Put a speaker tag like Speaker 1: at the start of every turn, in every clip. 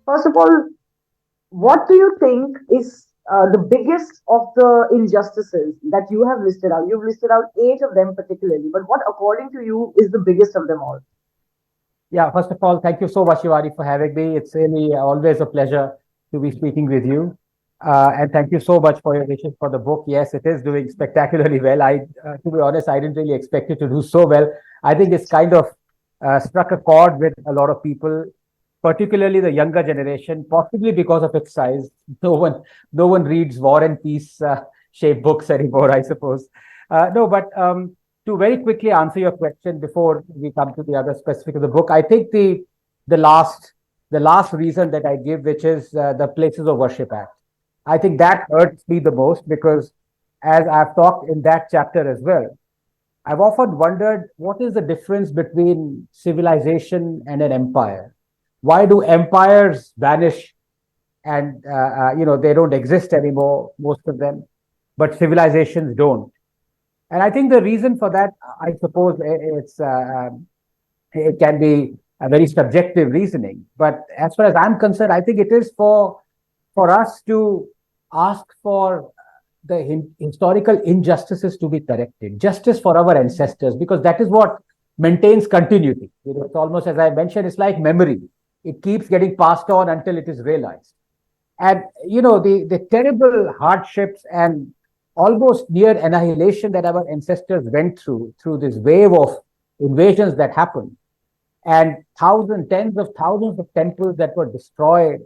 Speaker 1: First of all, what do you think is the biggest of the injustices that you have listed out? You've listed out eight of them particularly, but what, according to you, is the biggest of them all?
Speaker 2: Yeah, first of all, thank you so much, Shivani, for having me. It's really always a pleasure to be speaking with you. And thank you so much for your wishes for the book. Yes, it is doing spectacularly well. To be honest, I didn't really expect it to do so well. I think it's kind of struck a chord with a lot of people, particularly the younger generation, possibly because of its size. No one reads War and Peace shaped books anymore, I suppose. No, but to very quickly answer your question before we come to the other specific of the book, I think the last the last reason that I give, which is the Places of Worship Act. I think that hurts me the most because, as I've talked in that chapter as well, I've often wondered what is the difference between civilization and an empire. Why do empires vanish and they don't exist anymore, most of them, but civilizations don't? And I think the reason for that, I suppose, it can be a very subjective reasoning. But as far as I'm concerned, I think it is for us to ask for the historical injustices to be corrected, justice for our ancestors, because that is what maintains continuity. It's almost, as I mentioned, it's like memory. It keeps getting passed on until it is realized. And the terrible hardships and almost near annihilation that our ancestors went through this wave of invasions that happened, and tens of thousands of temples that were destroyed.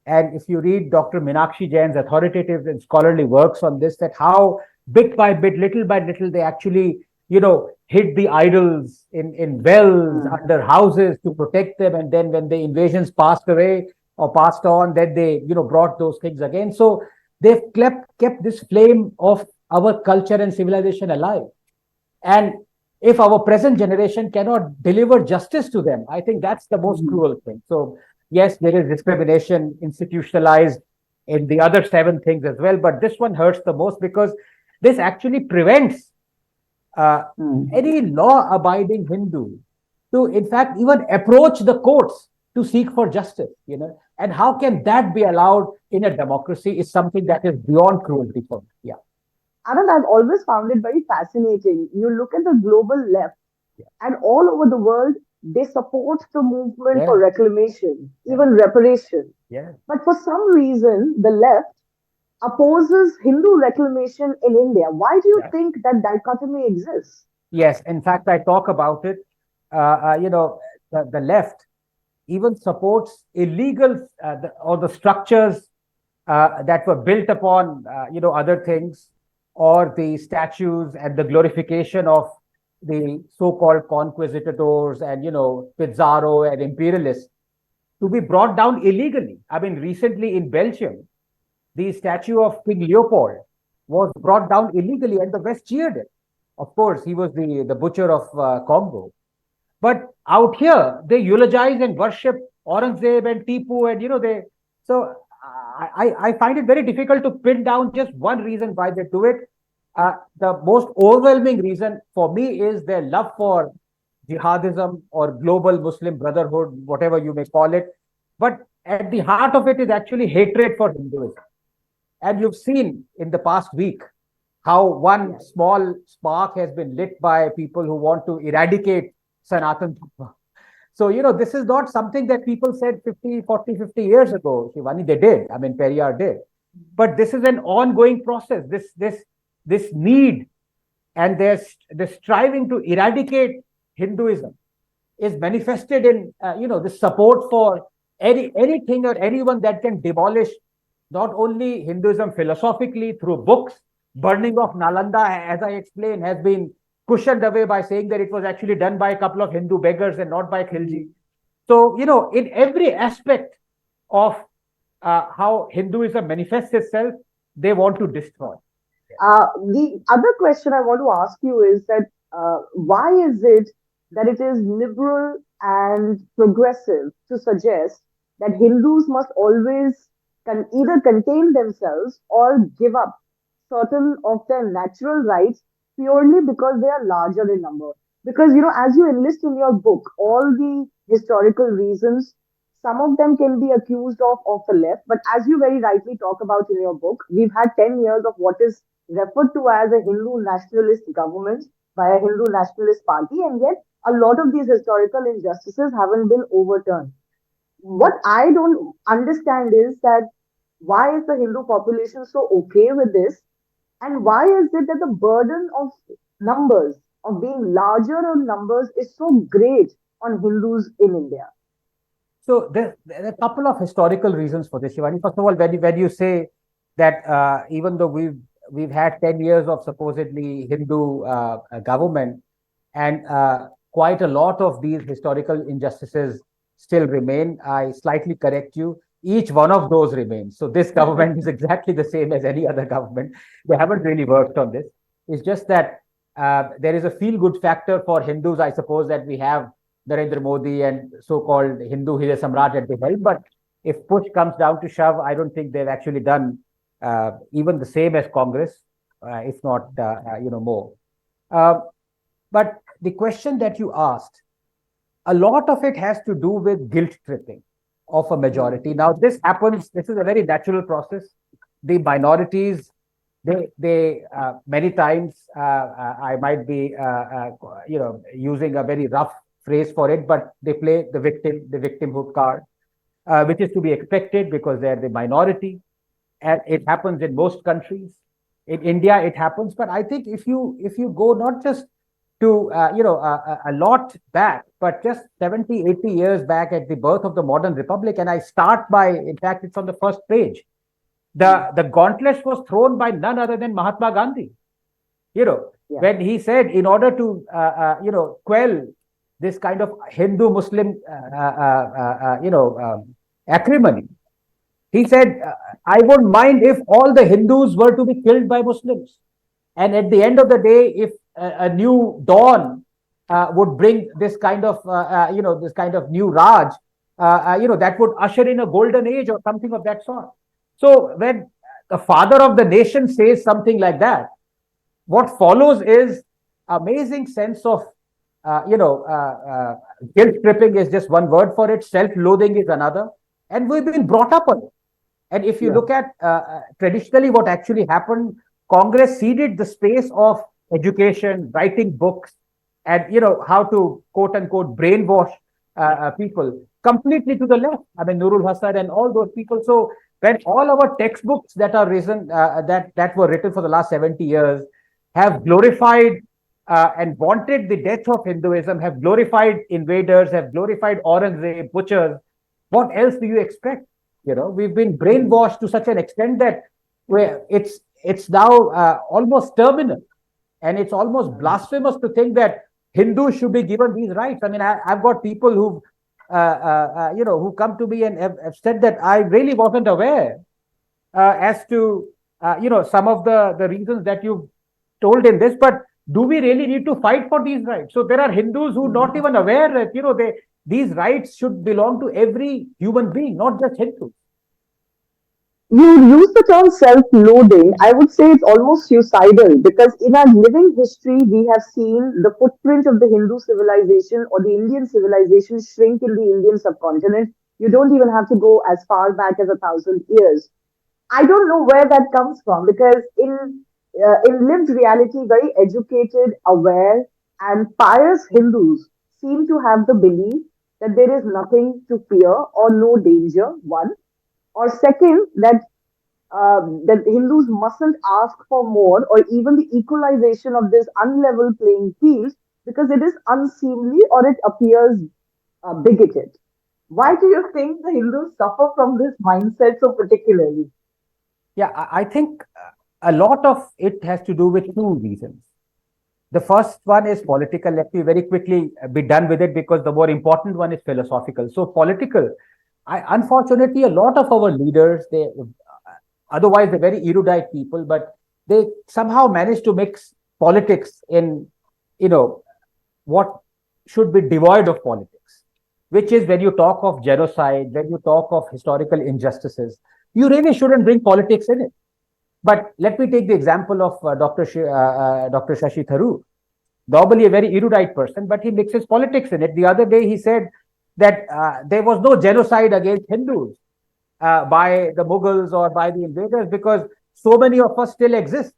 Speaker 2: And if you read Dr. Meenakshi Jain's authoritative and scholarly works on this, that how bit by little, they actually, hid the idols in wells, under houses to protect them. And then when the invasions passed away or passed on, then they, brought those things again. So they've kept this flame of our culture and civilization alive. And if our present generation cannot deliver justice to them, I think that's the most cruel thing. So yes, there is discrimination institutionalized in the other seven things as well, but this one hurts the most because this actually prevents any law-abiding Hindu to, in fact, even approach the courts to seek for justice. And how can that be allowed in a democracy is something that is beyond cruelty for me. Yeah.
Speaker 1: Anand, I've always found it very fascinating. You look at the global left,
Speaker 2: Yeah.
Speaker 1: and all over the world, they support the movement
Speaker 2: Yeah.
Speaker 1: for reclamation, even reparation.
Speaker 2: Yeah.
Speaker 1: But for some reason, the left opposes Hindu reclamation in India. Why do you
Speaker 2: Yeah.
Speaker 1: think that dichotomy exists?
Speaker 2: Yes. In fact, I talk about it. The left even supports illegal or the structures that were built upon other things, or the statues and the glorification of the so-called conquistadors and Pizarro and imperialists to be brought down illegally. I mean, recently in Belgium, the statue of King Leopold was brought down illegally, and the West cheered it. Of course, he was the butcher of Congo. But out here, they eulogize and worship Aurangzeb and Tipu, and they. So I find it very difficult to pin down just one reason why they do it. The most overwhelming reason for me is their love for jihadism or global Muslim brotherhood, whatever you may call it. But at the heart of it is actually hatred for Hinduism. And you've seen in the past week how one small spark has been lit by people who want to eradicate Sanatan Dharma. So, this is not something that people said 50, 40, 50 years ago, Shivani. They did. I mean, Periyar did. But this is an ongoing process. This need and this striving to eradicate Hinduism is manifested in, this support for anything or anyone that can demolish not only Hinduism philosophically through books. Burning of Nalanda, as I explained, has been cushioned away by saying that it was actually done by a couple of Hindu beggars and not by Khilji. So, in every aspect of how Hinduism manifests itself, they want to destroy.
Speaker 1: The other question I want to ask you is that why is it that it is liberal and progressive to suggest that Hindus must always either contain themselves or give up certain of their natural rights purely because they are larger in number? Because, as you enlist in your book all the historical reasons, some of them can be accused of the left. But as you very rightly talk about in your book, we've had 10 years of what is referred to as a Hindu nationalist government by a Hindu nationalist party, and yet a lot of these historical injustices haven't been overturned. What I don't understand is that why is the Hindu population so okay with this? And why is it that the burden of numbers, of being larger on numbers, is so great on Hindus in India?
Speaker 2: So there are a couple of historical reasons for this, Shivani. First of all, when you say that even though we've had 10 years of supposedly Hindu government, and quite a lot of these historical injustices still remain, I slightly correct you. Each one of those remains. So this government is exactly the same as any other government. They haven't really worked on this. It's just that there is a feel-good factor for Hindus, I suppose, that we have Narendra Modi and so-called Hindu Hriday Samrat at the helm. But if push comes down to shove, I don't think they've actually done even the same as Congress, if not more. Uh, but the question that you asked, a lot of it has to do with guilt tripping of a majority. Now, this happens, this is a very natural process. The minorities, they many times, I might be, using a very rough phrase for it, but they play the victimhood card, which is to be expected because they're the minority. And it happens in most countries. In India, it happens. But I think if you go not just to a lot back, but just 70, 80 years back at the birth of the modern republic, and I start by, in fact, it's on the first page. The gauntlet was thrown by none other than Mahatma Gandhi. When he said, in order to quell this kind of Hindu-Muslim acrimony, he said, I wouldn't mind if all the Hindus were to be killed by Muslims. And at the end of the day, if a new dawn would bring this kind of, this kind of new Raj, that would usher in a golden age or something of that sort. So when the father of the nation says something like that, what follows is amazing sense of, guilt tripping is just one word for it. Self-loathing is another. And we've been brought up on it. And if you look at traditionally what actually happened, Congress ceded the space of education, writing books, and how to quote unquote brainwash people completely to the left. I mean, Nurul Hasan and all those people. So when all our textbooks that are written that were written for the last 70 years have glorified and wanted the death of Hinduism, have glorified invaders, have glorified Aurangzeb, butchers, what else do you expect? We've been brainwashed to such an extent that where it's now almost terminal, and it's almost blasphemous to think that Hindus should be given these rights. I mean, I've got people who who come to me and have said that I really wasn't aware as to some of the reasons that you've told in this, but do we really need to fight for these rights? So there are Hindus who are not even aware that these rights should belong to every human being, not just Hindus.
Speaker 1: You use the term self-loathing. I would say it's almost suicidal because in our living history, we have seen the footprint of the Hindu civilization or the Indian civilization shrink in the Indian subcontinent. You don't even have to go as far back as 1,000 years. I don't know where that comes from because in lived reality, very educated, aware, and pious Hindus seem to have the belief that there is nothing to fear or no danger. One, or second, that Hindus mustn't ask for more or even the equalization of this unlevel playing field because it is unseemly or it appears bigoted. Why do you think the Hindus suffer from this mindset so particularly?
Speaker 2: Yeah, I think a lot of it has to do with two reasons. The first one is political. Let me very quickly be done with it because the more important one is philosophical. So political, unfortunately, a lot of our leaders, they otherwise they're very erudite people, but they somehow manage to mix politics in, what should be devoid of politics, which is when you talk of genocide, when you talk of historical injustices, you really shouldn't bring politics in it. But let me take the example of Dr. Shashi Tharoor, normally a very erudite person, but he mixes politics in it. The other day he said that there was no genocide against Hindus by the Mughals or by the invaders because so many of us still exist.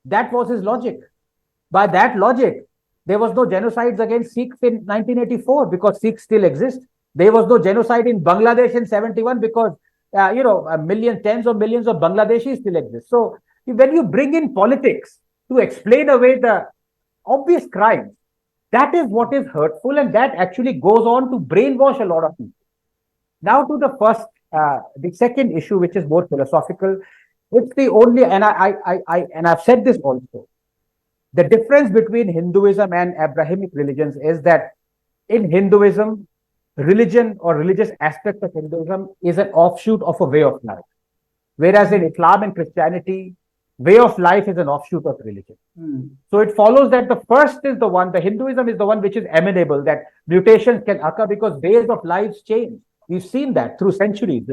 Speaker 2: That was his logic. By that logic, there was no genocides against Sikhs in 1984 because Sikhs still exist. There was no genocide in Bangladesh in 71 because, a million, tens of millions of Bangladeshis still exist. So when you bring in politics to explain away the obvious crimes, that is what is hurtful, and that actually goes on to brainwash a lot of people. Now to the second issue, which is more philosophical. It's the only, and I've said this also. The difference between Hinduism and Abrahamic religions is that in Hinduism, religion or religious aspect of Hinduism is an offshoot of a way of life. Whereas in Islam and Christianity, way of life is an offshoot of religion. So it follows that the Hinduism is the one which is amenable, that mutations can occur because ways of lives change. We've seen that through centuries,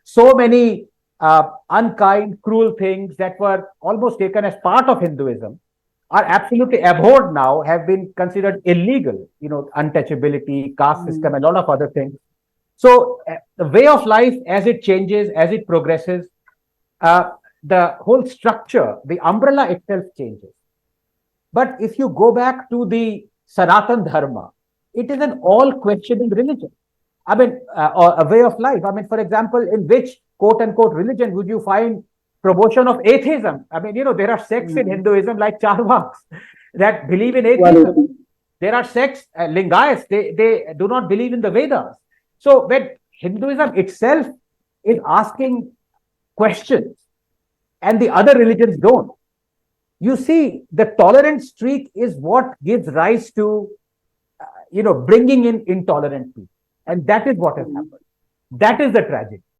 Speaker 2: So many unkind, cruel things that were almost taken as part of Hinduism are absolutely abhorred now, have been considered illegal, untouchability, caste system, and a lot of other things. So the way of life, as it changes, as it progresses, the whole structure, the umbrella itself changes. But if you go back to the Sanatan Dharma, it is an all-questioning religion. I mean, or a way of life. I mean, for example, in which quote-unquote religion would you find promotion of atheism? I mean, there are sects in Hinduism like Charvaks that believe in atheism. There are sects, Lingayats, they do not believe in the Vedas. So when Hinduism itself is asking questions and the other religions don't, you see the tolerant streak is what gives rise to, bringing in intolerant people. And that is what has happened. That is the tragedy.